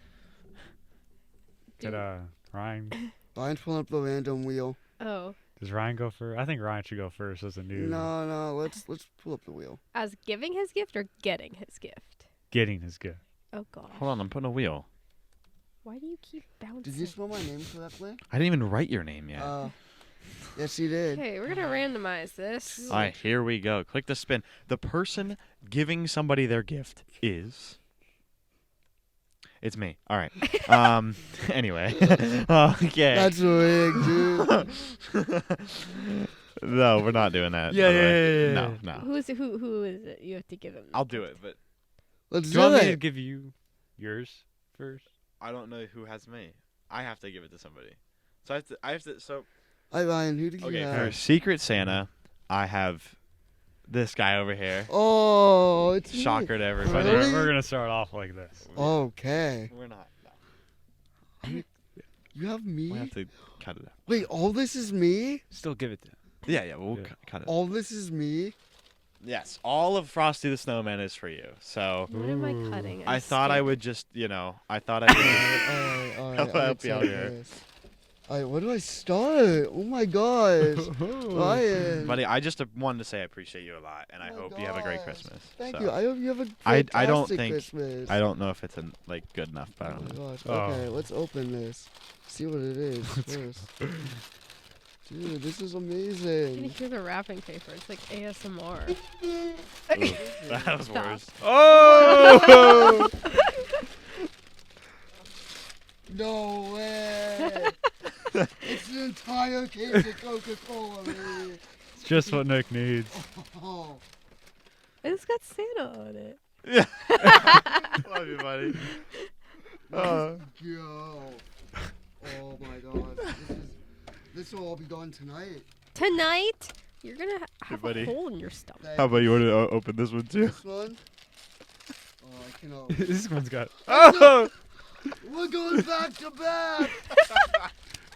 Do- Could Ryan Ryan's pulling up the random wheel. Oh, does Ryan go first? I think Ryan should go first as a new No, let's pull up the wheel. as giving his gift or getting his gift? getting his gift. Oh gosh. Hold on. I'm putting a wheel. Why do you keep bouncing? Did you spell my name correctly? I didn't even write your name yet. Yes, you did. Okay, we're gonna randomize this. All right, here we go. Click the spin. The person giving somebody their gift is. It's me. All right. Anyway. Okay. That's rigged, dude. No, we're not doing that. Yeah, by the way. yeah. No, no. Who is it? Who is it? You have to give him. I'll do it, but Let's Do do you want me to it. give you yours first? I don't know who has me. I have to give it to somebody. So I have to. So Hi, Ryan. Who did you okay, have? for Secret Santa, I have this guy over here. Oh, it's me. Shocker to everybody. Really? We're gonna start off like this. Okay. We're not. No. You have me? We have to cut it out. Wait, all this is me? Still give it to him. Yeah, we'll Yeah. cut it. All this is me? Yes, all of Frosty the Snowman is for you. So What am I Ooh. cutting? I I'm thought I scared. would just, I thought I would. Alright, I'll help you out accept here. this. Alright, where do I start? Oh my gosh. Ryan. Buddy, I just wanted to say I appreciate you a lot, and I Oh my hope you have a great gosh. Christmas. Thank So, you. I hope you have a I don't fantastic think- Christmas. I don't know if it's good enough, but I Oh don't know. my gosh. Oh. Okay, let's open this. See what it is first. Dude, this is You can amazing. hear the wrapping paper. It's like ASMR. That was Stop. worse. Oh! No way. It's an entire case of Coca-Cola, baby. It's just what Nick needs. Oh. It's got Santa on it. Love you, buddy. Let's go. Oh my god. This will all be gone tonight. Tonight, you're gonna have buddy. a hole in your stomach. How about you want to open this one too? This one? Oh, I cannot. This one's got. Oh! We're going back to back.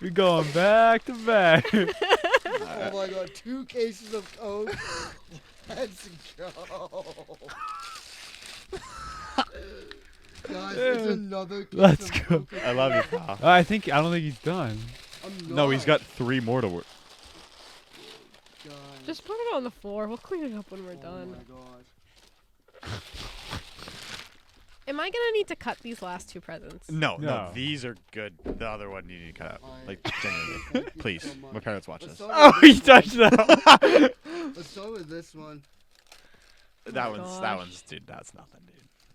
We're going back to back. Oh my god, 2 cases of Coke. Let's go. Guys, it's another case Let's of go. Coca-Cola. I love you, pal. I don't think he's done. I'm No, he's not. got 3 more to work. Guys. Just put it on the floor. We'll clean it up when we're Oh done. my gosh. Am I gonna need to cut these last 2 presents? No, No. these are good. The other one you need to cut out. Fine. Like, genuinely. Thank you Please. so much. My parents watch Let's this. start Oh, with he this one. touched that. Let's start with this one. That my one's, gosh. dude, that's nothing, dude.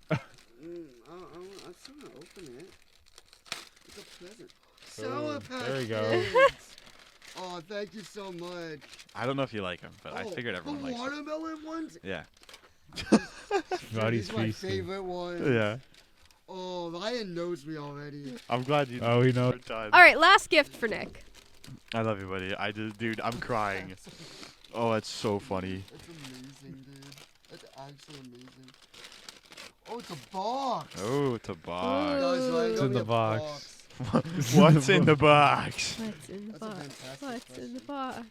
I'm still gonna open it. It's a present. Oh, Sour Patch there you go. Kids. Oh, thank you so much. I don't know if you like them, but I Oh, figured everyone the likes them. watermelon ones? Yeah. Buddy's These are my feasting. favorite ones. Yeah. Oh, Ryan knows me already. I'm glad you Oh, he knows. are done. All right, last gift for Nick. I love you, buddy. Dude, I'm crying. Oh, that's so funny. It's amazing, dude. It's actually amazing. Oh, it's a box. Oh, it's a box. Guys, Ryan It's got in me the a box. What's in the box? What's in the That's a box? fantastic What's in the question. box?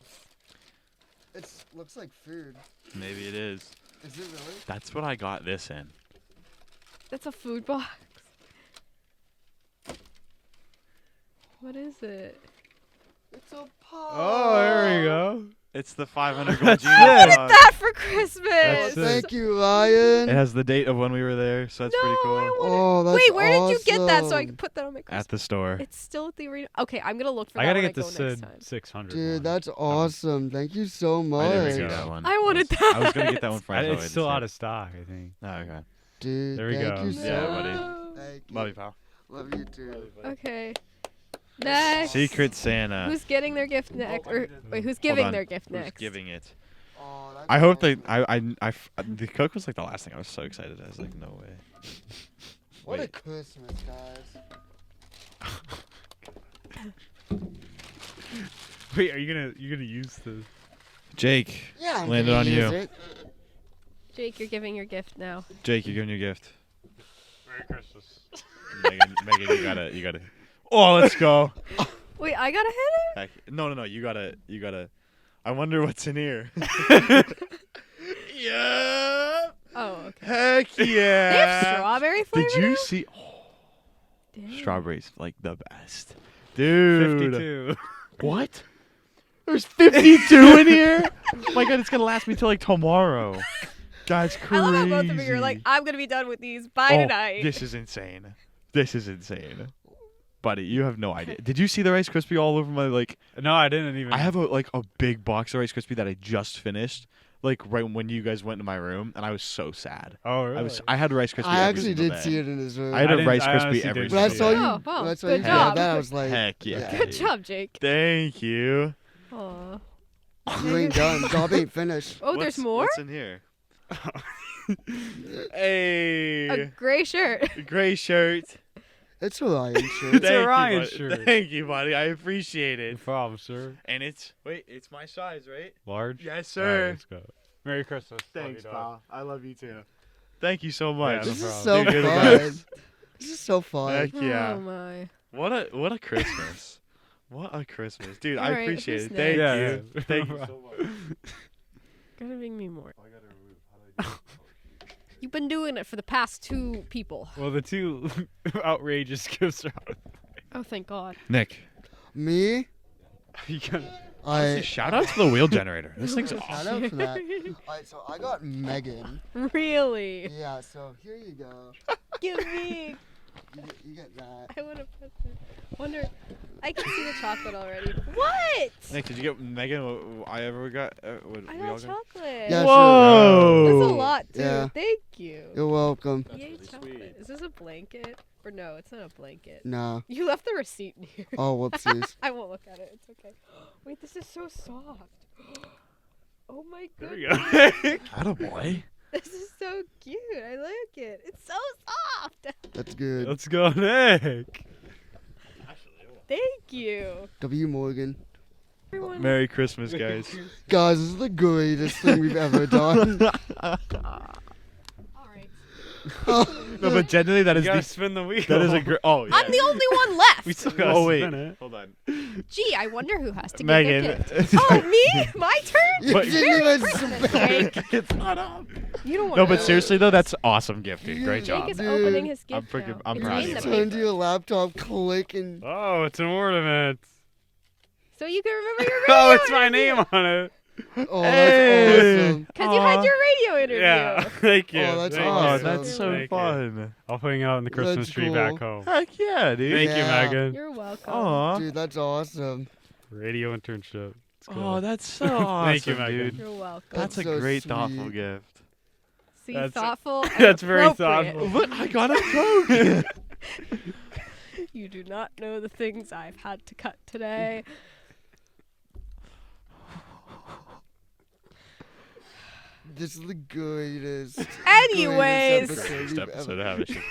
It looks like food. Maybe it is. Is it really? That's what I got this in. That's a food box. What is it? It's a pie. Oh, there we go. It's the 500 gold That's genius it. box. That for Christmas. That's it. Thank you, Ryan. It has the date of when we were there, so that's No, pretty cool. I want Oh, that's Wait, where did you get that so I awesome. can put that on my Christmas? At the store. It's still at the arena. Okay, I'm gonna look for I that gotta when get I the go next Sid time. 600. Dude, one. that's awesome. Thank you so much. I didn't see that one. I wanted was- that. I was gonna get that one for I- myself. it's still out of stock, I think. Oh, okay. Dude, There we thank go. you Yeah, so buddy. No. Thank you. Love you, pal. Love you too. Okay. Next. Secret Santa. Who's getting their gift next? Or wait, who's giving on. their gift Who's next? giving it? Oh, that's I hope they. awesome. The Coke was like the last thing. I was so excited. I was like, no way. What a Wait. Christmas, guys. Wait, are you gonna use the? Jake. Yeah, I'm Landed gonna on use you. it. Jake, you're giving your gift now. Jake, you're giving your gift. Merry Christmas. Megan, you gotta. Oh, let's go. Wait, I gotta hit Heck, no. You gotta. I wonder what's in here. Yeah. it? Oh, okay. Heck yeah. They have strawberry flavor. Did you now? see? Dang. Strawberries like the best, dude. 52. What? There's 52 in here. Oh my god, it's gonna last me till like tomorrow. That's I crazy. love how both of you are like, I'm gonna be done with these by Oh, tonight. This is insane. This is insane. Buddy, you have no idea. Did you see the Rice Krispie all over my like? No, I didn't even. I have a big box of Rice Krispie that I just finished. Like right when you guys went to my room, and I was so sad. Oh, really? I had Rice Krispie. I every actually single did day. see it in his room. I had I a didn't- Rice I Krispie honestly every didn't When I single saw day. you, Oh, wow, when I saw good you grab job. that, I was like, Heck yeah. Good job, Jake. Thank you. Aw. You ain't done. Job ain't finished. Oh, there's more? What's in here? Hey, A gray shirt. gray shirt. It's a Ryan shirt. It's a Thank you, Ryan buddy. shirt. Thank you, buddy. I appreciate No it. problem, sir. And it's my size, right? Large. Yes, All right, sir. let's go. Merry Christmas. Love Thanks, you, dog. pal. I love you too. Thank you so much. no This is problem. so Dude, you're the fun. best. This is so fun. Heck yeah. Oh my. What a Christmas. What a Christmas, dude. I All right, appreciate who's it. Thank next? you. Yeah, Thank no you so problem. much. Gotta bring me more. You've been doing it for the past two people. Well, the two outrageous gifts are out. Oh, thank God. Nick, Me? You gotta- I shout out to the wheel generator. This thing's shout awesome. out for that. Alright, so I got Megan. Really? Yeah, so here you go. Give me. You get that. I want to put this. Wonder. I can see the chocolate already. What? Nick, did you get Megan? What I ever got? What I we got all got? chocolate. Yeah, Whoa! That's a lot, too. Yeah. Thank you. You're welcome. Yay, chocolate. Is this a blanket? Or no, it's not a blanket. No. You left the receipt in here. Oh, whoopsies. I won't look at it. It's okay. Wait, this is so soft. Oh my There goodness. we go. Attaboy. This is so cute. I like it. It's so soft. That's good. Let's go, Nick. Thank you. W. Morgan. Everyone. Merry Christmas, guys. Guys, this is the greatest thing we've ever done. All right. No, but genuinely, that You is gotta the spin the wheel. that is a great. Oh, yeah. I'm the only one left. We still gotta Oh wait, spin it. hold on. Gee, I wonder who has to give Megan. their gift. Oh, me? My turn? You But- didn't even Christmas, spin. Jake. It's not up. You don't want No, but seriously though, that's awesome gift, dude. Great Yeah. job. Jake is Dude. opening his I'm gift freaking- now. I'm It's proud of in you. the Turn to paper. your laptop, click, and Oh, it's an ornament. So you can remember your radio Oh, it's my interview. name on it. oh, Hey. that's awesome. Because you had Aw. your radio interview. Yeah, thank you. Oh, that's Thank Oh, you. awesome. that's so Thank you. fun. I'll hang out in the Christmas That's tree cool. back home. Heck yeah, dude. Thank Yeah. you, Megan. You're welcome. Aw. Dude, that's awesome. Radio internship. Let's go. Oh, that's so awesome, Thank you, Megan. dude. You're welcome. That's a so great, thoughtful sweet. gift. See, that's- thoughtful. and that's very appropriate. thoughtful. Look, I got a Coke. You do not know the things I've had to cut today. This is the greatest. Anyways. greatest Next we've episode ever- of Have a Shit.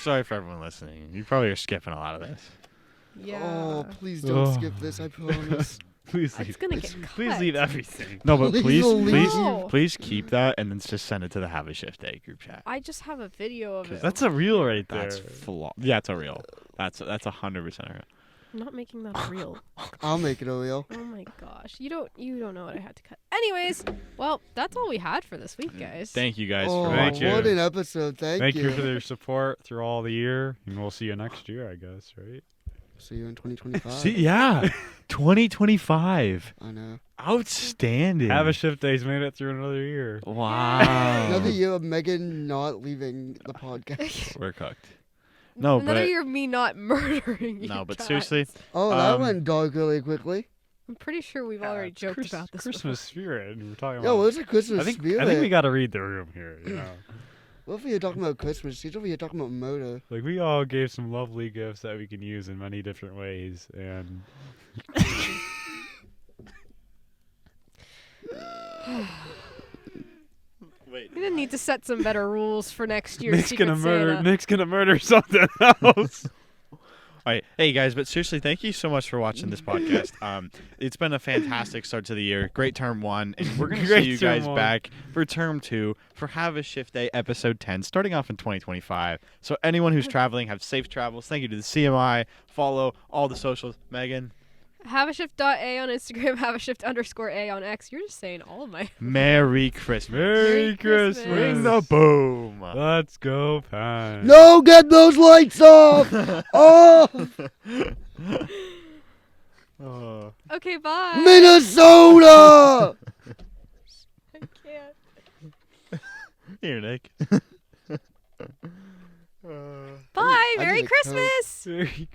Sorry for everyone listening. You probably are skipping a lot of this. Yeah. Oh, please don't Oh. skip this, I promise. Please leave. It's gonna get cut. Please leave everything. No, but Please please, No. please keep that and then just send it to the Have a Shift Day group chat. I just have a video of it. That's a reel right there. That's yeah, it's a real. That's 100% a real. I'm not making that real. I'll make it a reel. Oh my gosh. You don't know what I had to cut. Anyways, well, that's all we had for this week, guys. Thank you guys Oh, for Thank watching. you. what an episode. Thank you for their support through all the year, and we'll see you next year, I guess, right? See you in 2025. See, yeah, 2025. I know. Outstanding. Have a Shift Days made it through another year. Wow. Another year of Megan not leaving the podcast. We're cooked. No, Another but year of me not murdering you. no, but guys. seriously, Oh, that Um, went dark really quickly. I'm pretty sure we've Yeah, already it's joked about this. Christmas spirit. And we're talking Yo, about. what's a Christmas I think spirit? we got to read the room here. You know, What if you're talking about Christmas? He's over here talking about murder. like we all gave some lovely gifts that we can use in many different ways, and wait. We're gonna need to set some better rules for next year's Nick's Secret gonna murder. Santa. Nick's gonna murder something else. All right, hey guys, but seriously, thank you so much for watching this podcast. It's been a fantastic start to the year. Great term 1, and we're gonna see Great you term guys 1. back for term 2 for Have a Shift Day episode 10, starting off in 2025. So anyone who's traveling, have safe travels. Thank you to the CMI. Follow all the socials. Megan, Havashift.a on Instagram, Havashift_a on X. You're just saying all of my. Merry Christmas. Merry Christmas. Christmas. Ring the boom. Let's go, Pine. No, get those lights off! Oh, Oh. Okay, bye. Minnesota! I can't. Here, Nick. Bye. I Merry need a Coke. Christmas. Merry Christmas.